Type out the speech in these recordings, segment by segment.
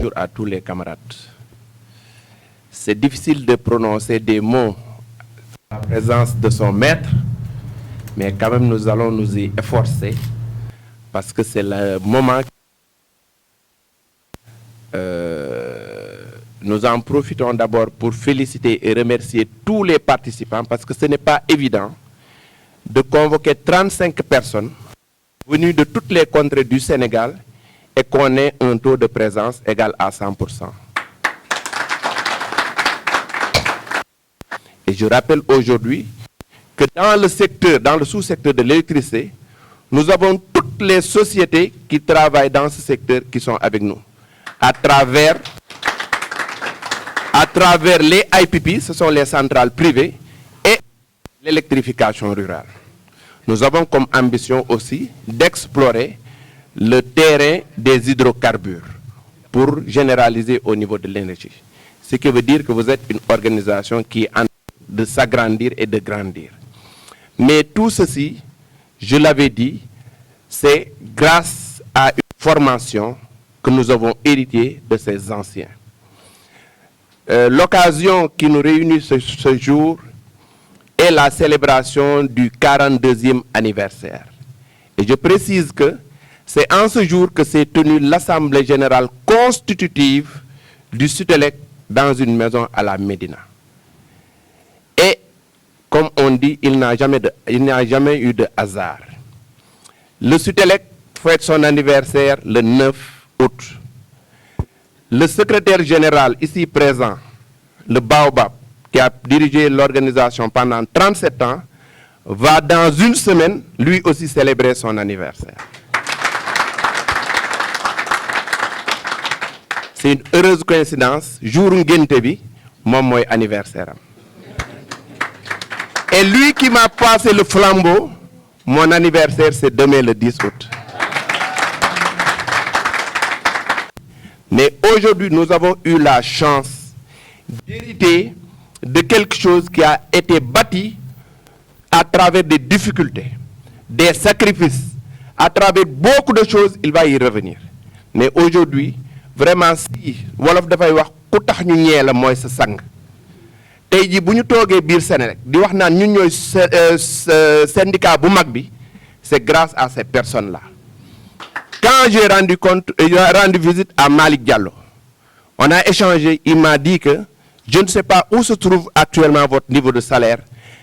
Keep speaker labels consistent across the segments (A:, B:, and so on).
A: bonjour à tous les camarades. C'est difficile de prononcer des mots en présence de son maître, mais quand même nous allons nous y efforcer parce que c'est le moment. Nous en profitons d'abord pour féliciter et remercier tous les participants parce que ce n'est pas évident de convoquer 35 personnes venues de toutes les contrées du Sénégal et qu'on ait un taux de présence égal à 100%. Et je rappelle aujourd'hui que dans le secteur, dans le sous-secteur de l'électricité, nous avons toutes les sociétés qui travaillent dans ce secteur qui sont avec nous. À travers les IPP, ce sont les centrales privées, et l'électrification rurale. Nous avons comme ambition aussi d'explorer le terrain des hydrocarbures pour généraliser au niveau de l'énergie. Ce qui veut dire que vous êtes une organisation qui est en train de s'agrandir et de grandir. Mais tout ceci, je l'avais dit, c'est grâce à une formation que nous avons héritée de ces anciens. L'occasion qui nous réunit ce jour est la célébration du 42e anniversaire. Et je précise que c'est en ce jour que s'est tenue l'Assemblée générale constitutive du Sutelec dans une maison à la Médina. Et comme on dit, il n'y a jamais eu de hasard. Le Sutelec fête son anniversaire le 9 août. Le secrétaire général ici présent, le Baobab, qui a dirigé l'organisation pendant 37 ans, va dans une semaine, lui aussi, célébrer son anniversaire. C'est une heureuse coïncidence. Jour ngénte bi, mon anniversaire. Et lui qui m'a passé le flambeau, mon anniversaire c'est demain le 10 août. Mais aujourd'hui, nous avons eu la chance d'hériter de quelque chose qui a été bâti à travers des difficultés, des sacrifices, à travers beaucoup de choses, il va y revenir. Mais aujourd'hui, vraiment, si wolof dafay wax ku tax ñu ñee la mooy sa sang tey jii bu ñu toogee biir Sénégal di wax naan ñun ñooy syndicat bu mag bi, c'est grâce à ces personnes-là. Quand j'ai rendu visite à Malick Diallo, on a échangé, il m'a dit que je ne sais pas où se trouve actuellement votre niveau de salaire,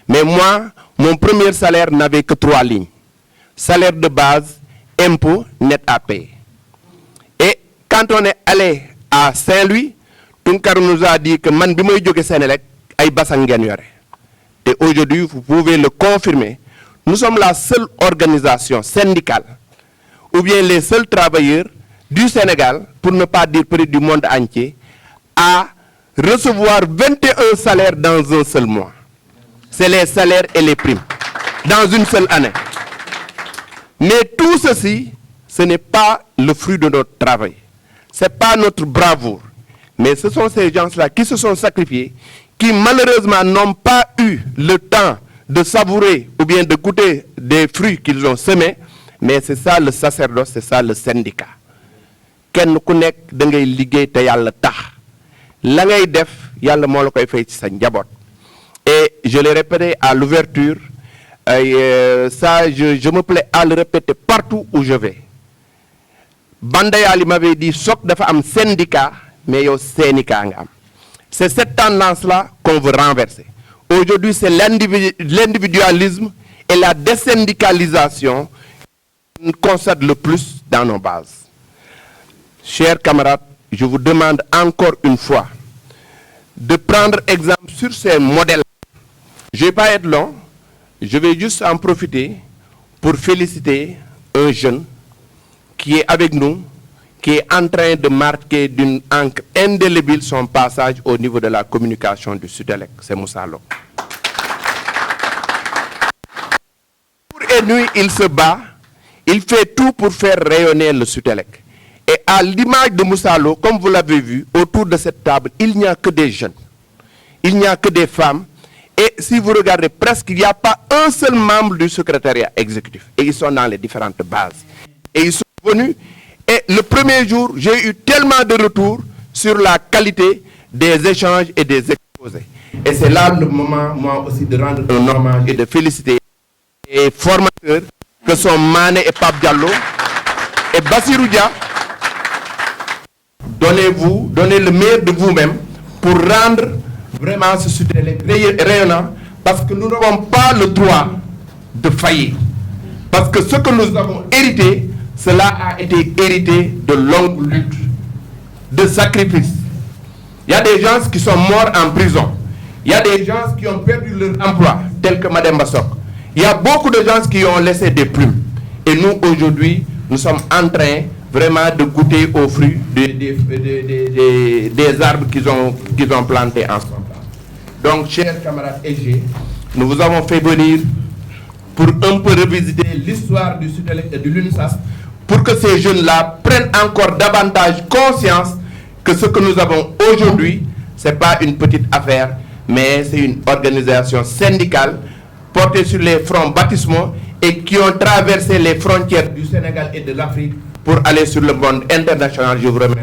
A: mais moi, mon premier salaire n'avait que 3 lignes. Salaire de base, impôt, net à payer. Et quand on est allé à Saint-Louis, Tunkar nous a dit que man bi may jóge Sénélec ay basang ngeen yore. Et aujourd'hui, vous pouvez le confirmer, nous sommes la seule organisation syndicale ou bien les seuls travailleurs du Sénégal, pour ne pas dire près du monde entier, à recevoir 21 salaires dans un seul mois. C'est les salaires et les primes, dans une seule année. Mais tout ceci, ce n'est pas le fruit de notre travail. Ce n'est pas notre bravoure. Mais ce sont ces gens-là qui se sont sacrifiés, qui malheureusement n'ont pas eu le temps de savourer ou bien de goûter des fruits qu'ils ont semés. Mais c'est ça le sacerdoce, c'est ça le syndicat. Kenn ku nekk da ngay liggéey te yàlla tax la ngay def yàlla moo la koy fay ci sa njaboot. Et je l'ai répété à l'ouverture, ça je me plais à le répéter partout où je vais. Bandayali m'avait dit sok dafa am syndicat mais yow syndicat nga am. C'est cette tendance-là qu'on veut renverser. Aujourd'hui, c'est l'individualisme et la désyndicalisation qui nous concerne le plus dans nos bases. Chers camarades, je vous demande encore une fois de prendre exemple sur ces modèles. Je ne vais pas être long, je vais juste en profiter pour féliciter un jeune qui est avec nous, qui est en train de marquer d'une encre indélébile son passage au niveau de la communication du Sutelec, c'est Moussa Lo. Jour et nuit, il se bat, il fait tout pour faire rayonner le Sutelec. Et à l'image de Moussa Lo, comme vous l'avez vu, autour de cette table, il n'y a que des jeunes, il n'y a que des femmes. Et si vous regardez, presque, il n'y a pas un seul membre du secrétariat exécutif. Et ils sont dans les différentes bases. Et ils sont venus. Et le premier jour, j'ai eu tellement de retours sur la qualité des échanges et des exposés. Et c'est là le moment, moi aussi, de rendre un hommage et de féliciter les formateurs que sont Mané et Pape Diallo et Bassirou Dia. Donnez le meilleur de vous-même pour rendre vraiment ce soutien rayonnant, parce que nous n'avons pas le droit de faillir. Parce que ce que nous avons hérité, cela a été hérité de longues luttes, de sacrifices. Il y a des gens qui sont morts en prison. Il y a des gens qui ont perdu leur emploi, tels que Mme Bassok. Il y a beaucoup de gens qui ont laissé des plumes. Et nous, aujourd'hui, nous sommes en train vraiment de goûter aux fruits des arbres qu'ils ont plantés ensemble. Donc, chers camarades EG, nous vous avons fait venir pour un peu revisiter l'histoire du Sutelec et de l'UNISAS, pour que ces jeunes-là prennent encore davantage conscience que ce que nous avons aujourd'hui, ce n'est pas une petite affaire, mais c'est une organisation syndicale portée sur les fronts baptismaux et qui ont traversé les frontières du Sénégal et de l'Afrique pour aller sur le monde international. Je vous remercie.